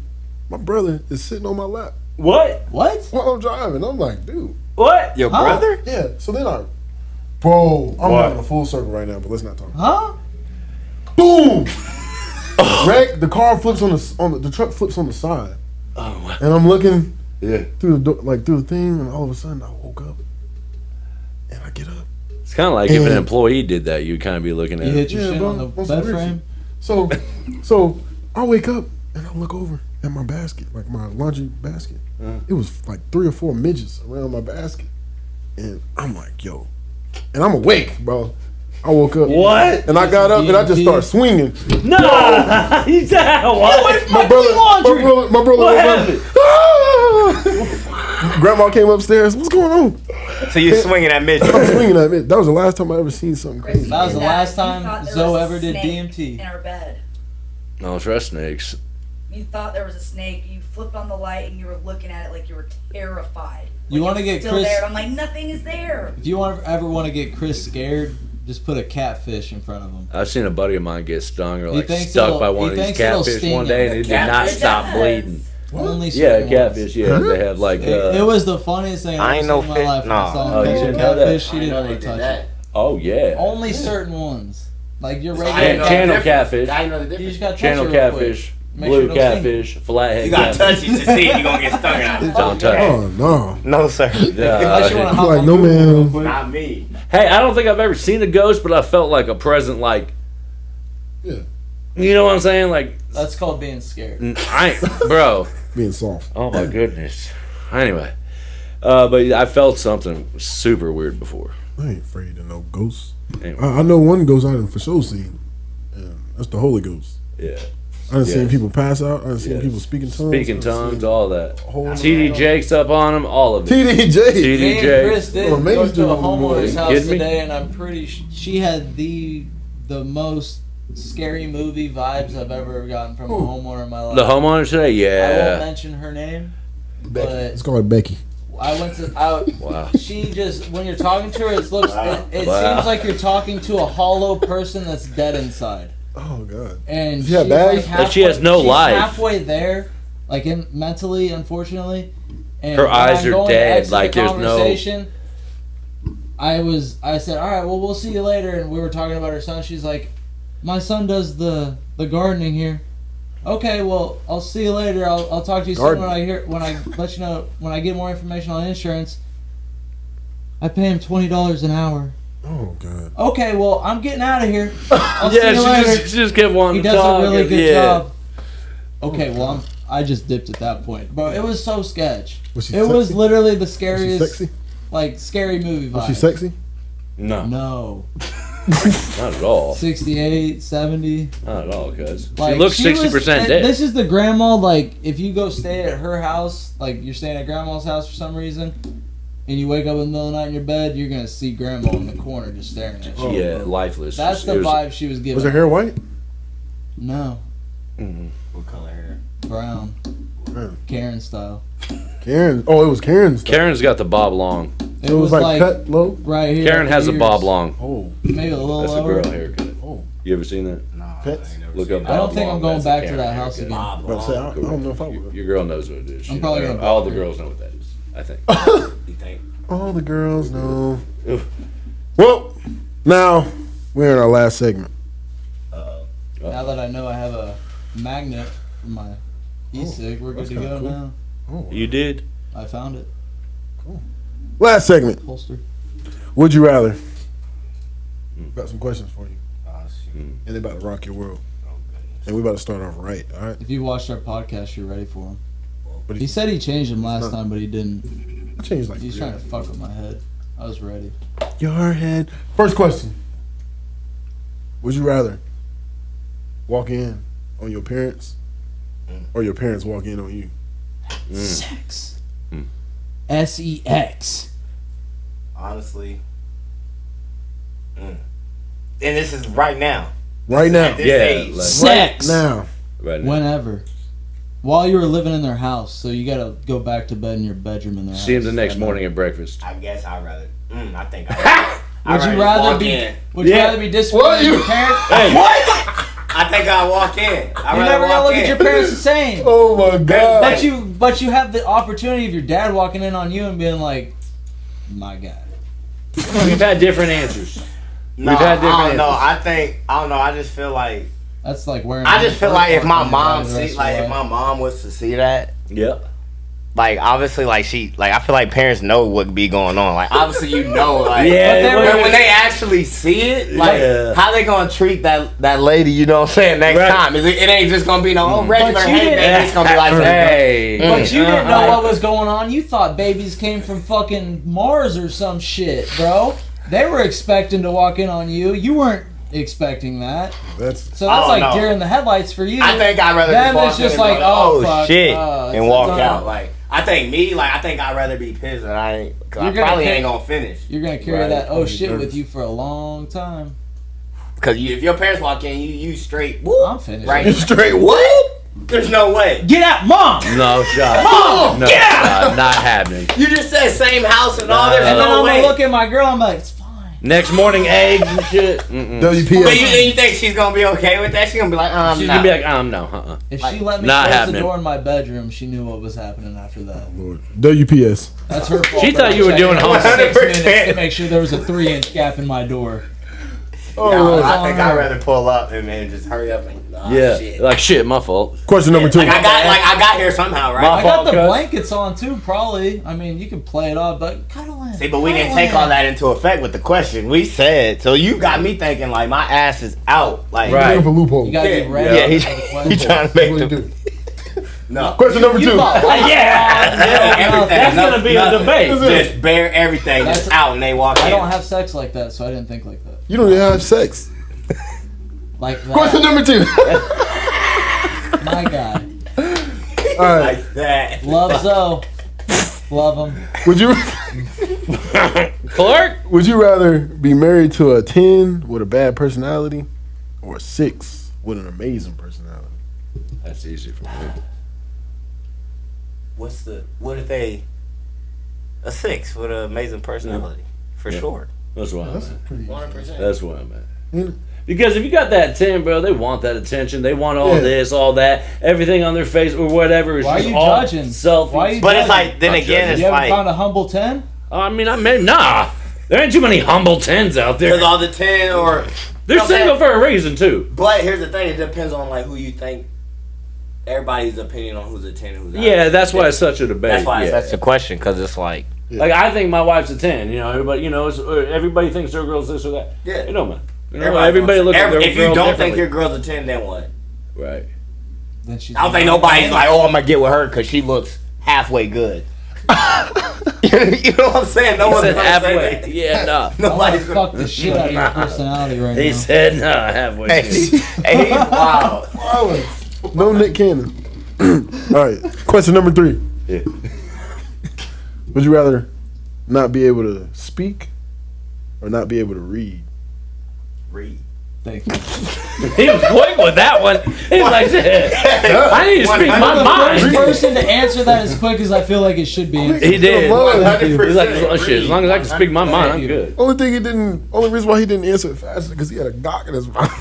my brother is sitting on my lap What? What? while I'm driving. I'm like, dude. What? Your Huh? brother? Yeah. So then I Bro, I'm What? having a full circle right now, but let's not talk. Huh? Boom! Wreck. The car flips the truck flips on the side, Oh, and I'm looking yeah. through the door, like through the thing, and all of a sudden I woke up, and I get up. It's kind of like if an And- employee did that, you'd kind of be looking at You it. hit your Yeah, shin bro, on the on some bed weird frame. So I wake up and I look over at my basket, like my laundry basket. It was like 3 or 4 midgets around my basket, and I'm like, yo, and I'm awake, bro. I woke up. What? And I got up and I just started swinging. No! He's what? My brother What woke up. "Ah!" Grandma came upstairs. What's going on? So you swinging at midget. I'm swinging at it. That was the last time I ever seen something crazy. That was the last You time thought there Zoe was a ever did snake DMT. in our bed. No, trust snakes. You thought there was a snake. You flipped on the light and you were looking at it like you were terrified. You Like wanna it was get still Chris- there. And I'm like, nothing is there. If you ever want to get Chris scared, just put a catfish in front of him. I've seen a buddy of mine get stung or He like thinks stuck it'll- by one he of these thinks it'll catfish sting one him. day and he did not Catfish? stop It bleeding. Only Yeah, certain catfish. Yeah, they have like. It was the funniest thing I I've ain't ever no seen in my fit- life. When I nah. saw him Oh, you catch a didn't know that? catfish. He didn't want to touch it. Oh yeah. Only certain ones, like your I regular didn't know the Channel difference. catfish. I didn't know the You difference. just got to Channel touch it real quick. catfish, Make blue sure it don't sting. catfish, flathead You gotta catfish. touch it to see if you gonna get stung or not. Don't touch. Oh no! No, sir. Unless you want to Yeah. hop Like on no Google real man. quick. Not me. Hey, I don't think I've ever seen a ghost, but I felt like a present. Like, Yeah, you know what I'm saying? Like, That's called being scared. bro. being soft. Oh my goodness. Anyway, but I felt something super weird before. I ain't afraid of no ghosts. Anyway, I know one ghost I done for sure seen. And that's the Holy Ghost. yeah. I done seen Yes. people pass out. I done seen Yes. people speaking tongues. Speaking I done tongues, seen all that. whole- TD Jake's up on him, all of it. TDJ. Me and Chris TD Jake. did Well, maybe go it's to a doing more. homeowner's You house kidding me? today, and I'm pretty she had the most scary movie vibes I've ever gotten from a homeowner in my life. The homeowner today, I won't yeah. mention her name, Becky. but Let's call her Becky. I went to. I, Wow. She just when you're talking to her, it Wow. seems like you're talking to a hollow person that's dead inside. Oh God. And She had she's bags? like Like she has no she's life. halfway there, like mentally, unfortunately. And Her when eyes I'm are going to dead, exit like the there's no- conversation, I said, all right, well, we'll see you later. And we were talking about her son. She's like, my son does the gardening here. Okay, well, I'll see you later. I'll talk to you soon Gardening. when I let you know when I get more information on insurance. I pay him $20 an hour. Oh God. Okay, well, I'm getting out of here. I'll Yeah, see you later. she just kept wanting He to does talk. a really good yeah. job. Okay, well, I just dipped at that point, bro. It was so sketch. Was she It was sexy? literally the Was she scariest, sexy? like scary movie vibe. Was she sexy? No, No, not at all. 68, 70. Not at all, cuz. Like, She looks was- 60% dead. This is the grandma. Like, if you go stay at her house, like you're staying at grandma's house for some reason, and you wake up in the middle of the night in your bed, you're gonna see grandma in the corner just staring at you. Yeah, lifeless. That's Just- the it was- vibe she was giving. Was her hair white? No, What color hair? brown, Brown. Karen style. Karen. Oh, it was Karen's. Karen's got the bob long. It It was like cut low. right here. Karen at the has a ears. bob long. Oh. Maybe a little That's a lower. girl haircut. Oh. You ever seen that? No, Pets? I ain't never Look seen up that. I don't Bob think Long, I'm going that's a back to Karen that house haircut. again. Bob But say, I Long. don't know if I would. Your girl knows what it is. I'm probably gonna all block the her. girls know what that is. I think. You think? All the girls know. Oof. Well, now we're in our last segment. Now that I know I have a magnet for my e-cig, we're good that's to kinda go cool. now. Oh. You did? I found it. Last segment. Holster. Would you rather? Got some questions for you, Oh, shoot. and they about to rock your world. Oh, goodness. And we about to start off right. All right. If you watched our podcast, you're ready for him. But He said he changed him last not- time, but he didn't. I changed like. He's trying to fuck with my head. I was ready. Your head. First question. Would you rather walk in on your parents, or your parents walk in on you? Sex. Mm. S-E-X. Honestly. And this is right now. Right now. At this Yeah, age. like- Sex. Now. Right now. Whenever. While you were living in their house, so you gotta go back to bed in your bedroom in their house. See him the next Right now. morning at breakfast. I guess I'd rather. I think I'd Would you just rather walk be? in. Would you Yeah. rather be disappointed in your parents? I think I'd walk in. I'd You're rather never gonna walk look in. at your parents the same. Oh my God. But you have the opportunity of your dad walking in on you and being like, my guy. We've had different answers. No, We've had different I don't know. answers. I don't know. I just feel like That's like wearing. I just feel like if my mom see, see, like if my mom was to see that, Yep. like obviously, like she, like I feel like parents know what be going on. Like obviously, you know, like Yeah, when they actually see it, like Yeah. how they gonna treat that lady? You know what I'm saying? Next Right. time, it ain't just gonna be no regular. But you Hey, didn't- baby, it's gonna be like Hey. But you didn't know Uh-huh. what was going on. You thought babies came from fucking Mars or some shit, bro. They were expecting to walk in on you. You weren't expecting that. That's So that's I like don't know. deer in the headlights for you. I think I'd rather Then just walk it's just in and like, be like, oh, oh fuck, shit, it's and walk done. out. Like I think me, like I think I'd rather be pissed than I ain't. Cause I You're gonna probably pick- ain't gonna finish. You're gonna carry Right. that oh Probably shit with nervous. you for a long time. Cause if your parents walk in, you straight. Whoop, I'm finished. right? straight. What? There's no way. Get out, mom. No shot. Mom, No get shot. Not happening. You just said same house and all. There's And then no I'm way. gonna look at my girl. I'm like, it's fine. Next morning, eggs and shit. Mm-mm. But WPS. you think she's gonna be okay with that? She's gonna be like, She's no. gonna be like, no, uh-uh. If Like, she let me not close happening. the door in my bedroom, she knew what was happening after that. Lord. WPS. That's her fault. She that thought I you were checked doing every home 6 minutes 100%. to make sure there was a 3-inch gap in my door. Oh, No, Lord. I think I'd rather pull up and man just hurry up and Yeah. shit. Like shit, my fault. Question number 2. Like I got here somehow, right? My I got fault, the cuz. blankets on too, probably. I mean, you can play it off, but cuddle in. See, but we didn't Cuddle take all in. that into effect with the question. We said, so you got me thinking like my ass is out. Like, Right. Looking for loophole. You gotta Yeah, be ready. yeah, for the he question. trying to What do make you the do? no. Question number You 2. thought, Everything. That's gonna be a debate. Just bare everything just That's- out and they walk I in. don't have sex like that, so I didn't think like that. You don't even have sex. Like that. Question number 2. My guy. All right. like that. Love Zoe. Love him. Would you Clark? would you rather be married to a 10 with a bad personality or a 6 with an amazing personality? That's easy for me. What if they a 6 with an amazing personality? For Yeah. sure. That's why I'm That's at. pretty. 100%. That's why I'm at. Mm. Because if you got that 10, bro, they want that attention. They want all Yeah. this, all that, everything on their face or whatever. Is Why are just you all judging? selfies. Why are you But it's judging? like then Not again judging. it's You haven't like found a humble 10? I mean, nah. There ain't too many humble 10s out there. because all the 10 or They're Okay. single for a reason, too. but here's the thing, it depends on like who you think everybody's opinion on who's a 10 and who's not. Yeah, that's why it's such a debate. That's why yeah. that's the question because it's like Like, I think my wife's a 10. You know, everybody, everybody thinks their girl's this or that. Yeah. It don't matter. You know, everybody looks at their if girl you don't think differently. your girl's a 10, then what? Right. Then she's I don't think nobody's like, oh, I'm gonna get with her because she looks halfway good. You know what I'm saying? No He one's said gonna halfway. say that. Yeah, no. I want Nobody's to gonna. fuck the shit out of your personality right He now. said no, halfway. Hey, hey, he's wild. No Nick Cannon. All right. Question number 3. Yeah. Would you rather not be able to speak or not be able to read? Read. Thank you. He was quick with that one. He was like, I need to speak my I'm the first mind. person to answer that as quick as I feel like it should be answered. He did. Thank you. He's like, shit, as long as I can speak my mind, I'm good. Only reason why he didn't answer it faster because he had a gawk in his mouth.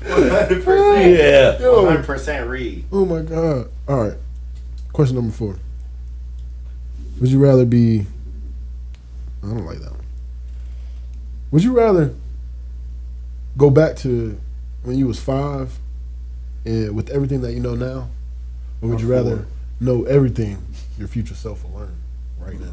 100%. Yeah. Yo, 100% read. oh my god. All right. Question number 4. Would you rather be? I don't like that one. Would you rather go back to when you was 5 and with everything that you know now, or would you rather know everything your future self will learn right now?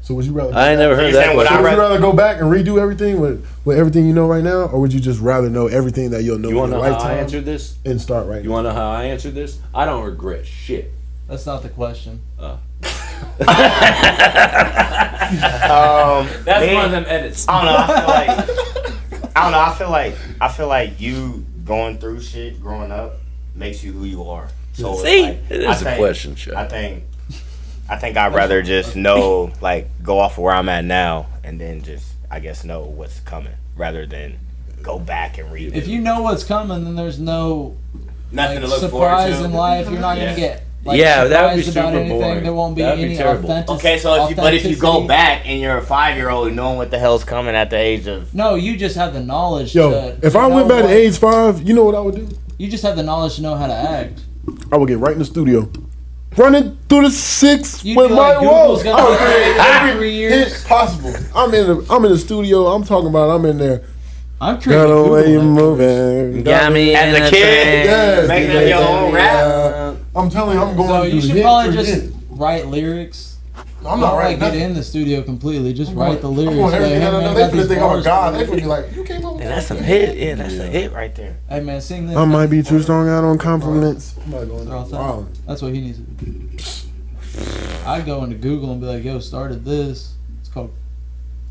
So would you rather? I ain't never heard You that saying what question. So would you rather go back and redo everything with everything you know right now, or would you just rather know everything that you'll know You in want to your know how I lifetime answered this? and start right You now? want to know how I answered this? I don't regret shit. That's not the question. That's That's one of them edits. I don't know. I feel like you going through shit growing up makes you who you are. So it's See, like, it I is a think- question, shit. I think I'd rather just know, like, go off of where I'm at now, and then just, I guess, know what's coming, rather than go back and read. If you know what's coming, then there's no nothing like, to look forward surprise to. in life. You're not Yeah. gonna get like, Yeah, that would be surprised about super anything. boring. There won't be That'd be any terrible. authentic. Okay, so if you go authenticity. back and you're a 5-year-old knowing what the hell's coming at the age of No, you just have the knowledge. Yo, to, if to I went know back to what- age 5, you know what I would do? you just have the knowledge to know how to act. I would get right in the studio running through the 6 You'd with be my like, Google's whoa. gonna be created in 3 years. It's possible. I'm in the studio. I'm talking about. I'm in there. I'm creating Got Google away headquarters. moving. Got me As in a a kid, Yes, making DJ, your own rap. yeah. I'm telling you, I'm going So through you should hit probably for just hit. write lyrics. I'm Don't not like writing get nothing. in the studio completely. Just I'm write the going- lyrics. I'm going Like, everything hey, I know. man, They got finna these think I'm a bars. god. They finna be like, you came up with And that. that's some hit. Yeah, that's a hit right there. Hey man, sing this. I might be too strong out on compliments. I'm not going They're all wow. That's what he needs to do. I'd go into Google and be like, yo, started this. It's called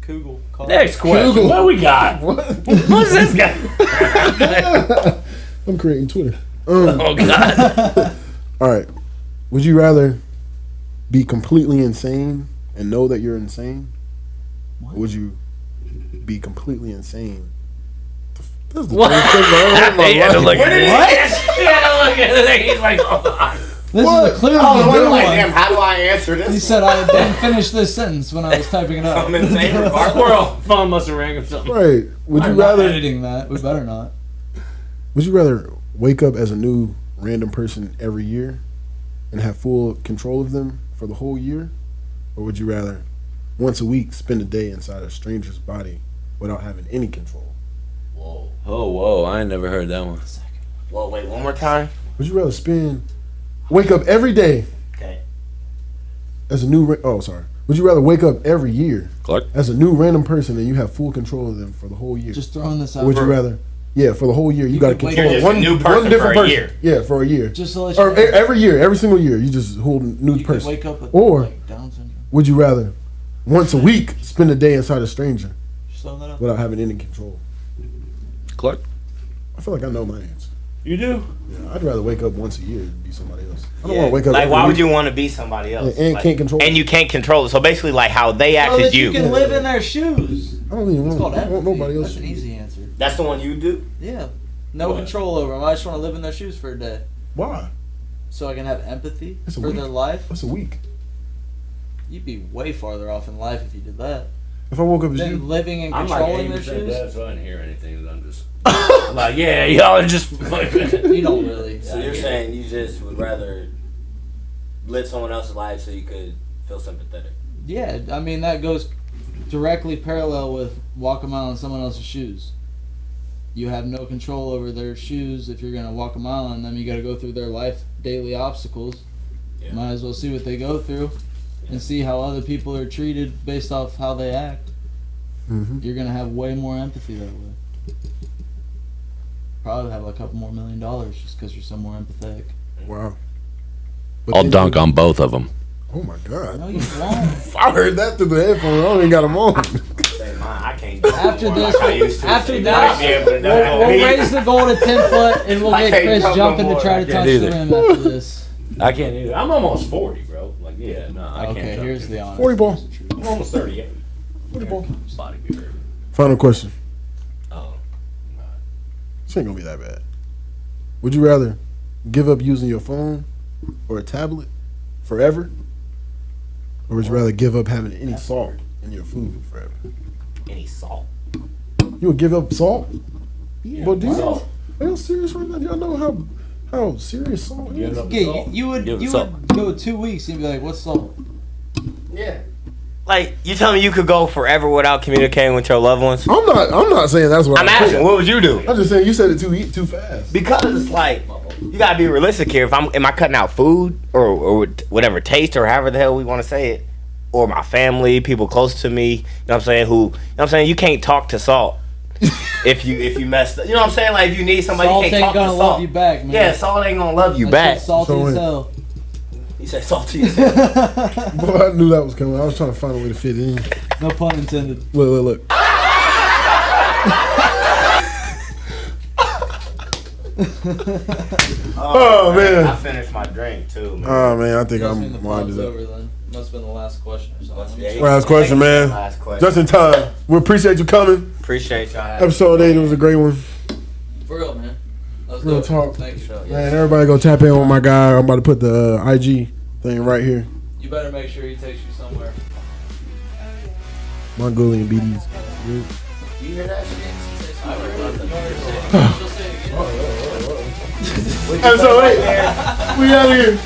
Google. Next question. Google. What we got? What? What's this guy? I'm creating Twitter. Oh God. All right. Would you rather be completely insane and know that you're insane? Or would you be completely insane? This is the What? first thing I've ever heard in my He had to life. look at it. He had to look at it. He's like, hold on. This What? is a clearly Oh, a wait, good wait, one. Damn, how do I answer this? He said I didn't finish this sentence when I was typing it up. I'm insane Our regardless. phone must have rang or something. Right. Would you I'm not rather? editing that. We better not. Would you rather wake up as a new random person every year and have full control of them for the whole year, or would you rather once a week spend a day inside a stranger's body without having any control? Whoa. Oh, whoa. I ain't never heard that one. Whoa, wait, one more time? Would you rather wake up every day Okay. as a new? Sorry. Would you rather wake up every year Clark? as a new random person and you have full control of them for the whole year? Just throwing this Or out. would you rather? Yeah, for the whole year, you got to could wake control up- You're just a new person for a year. Yeah, for a year. Just to let you Or know, every year, every single year, you just hold a new you could person. wake up with Or- like Down syndrome. Would you rather once a week spend a day inside a stranger Just throwing that up. without having any control? Clark? I feel like I know my answer. You do? Yeah, I'd rather wake up once a year and be somebody else. I don't Yeah. want to wake up. Like, every why would week you want to be somebody else? and Like- can't control? And you can't control it. So basically, like how they act So is that you you. can live in their shoes. I don't even It's called want empathy. nobody else. That's an easy answer. That's the one you do? Yeah. No What? control over them. I just want to live in their shoes for a day. Why? So I can have empathy That's a for week. their life. That's a week. You'd be way farther off in life if you did that. If I woke up as Than you, living and I'm like controlling their 80% shoes. deaf, so I didn't hear anything. I'm just I'm like, yeah, y'all are just. You don't really. So you're saying you just would rather live someone else's life so you could feel sympathetic? Yeah, I mean that goes directly parallel with walk a mile in someone else's shoes. You have no control over their shoes if you're gonna walk a mile in them. You got to go through their life daily obstacles. Yeah. Might as well see what they go through, and see how other people are treated based off how they act. Mhm. You're gonna have way more empathy that way. Probably have a couple more $1 million just because you're so more empathetic. wow. But I'll then dunk you- on both of them. Oh my god! No, you won't. I heard that through the headphones. I don't even got them on. Say mine, I can't do it After anymore this, like I used to. after So you this, might be able to do it we'll on me. raise the goal to 10 foot, and we'll I get can't Chris jump jumping no to more. try I to can't touch do the that. rim after this. I can't either. I'm almost 40, bro. Like, yeah, no, I can't. Okay, jump here's too the far. honest. 40 ball. I'm almost 38. 40 ball. Bodybuilder. Final question. Oh. This ain't gonna be that bad. Would you rather give up using your phone or a tablet forever, or would you rather give up having any salt in your food forever? Any salt? You would give up salt? Yeah, But do you, Salt. are you serious right now? Y'all know how serious salt Give is? up Yeah, salt. you would Give it you salt. would go 2 weeks and be like, "What's salt?" Yeah. Like, you tell me you could go forever without communicating with your loved ones? I'm not saying that's what I'm I asking, think. what would you do? I'm just saying you said it too fast. Because it's like, you gotta be realistic here. If am I cutting out food or whatever taste or however the hell we want to say it, or my family, people close to me, you know what I'm saying? You can't talk to salt if you messed up. You know what I'm saying? Like if you need somebody, Salt you can't ain't talk gonna to salt. love you back, man. Yeah, salt ain't gonna love you That back. shit's salty So as it- hell. You said salty. Boy, I knew that was coming. I was trying to find a way to fit it in. No pun intended. Look. Oh, man. I finished my drink too, man. Oh man, I think Must mean the I'm pod's winded up. over then. Must have been the last question or something. Yeah, Last question, man. Last question. Just in time. We appreciate you coming. Appreciate y'all. Episode 8 was a great one. For real, man. Let's Real do it. talk. Thank you, Sean. Man, everybody go tap in with my guy. I'm about to put the IG thing right here. You better make sure he takes you somewhere. Mongolian BDs. You hear that shit? I heard it. She'll say it again. Episode 8. We out of here.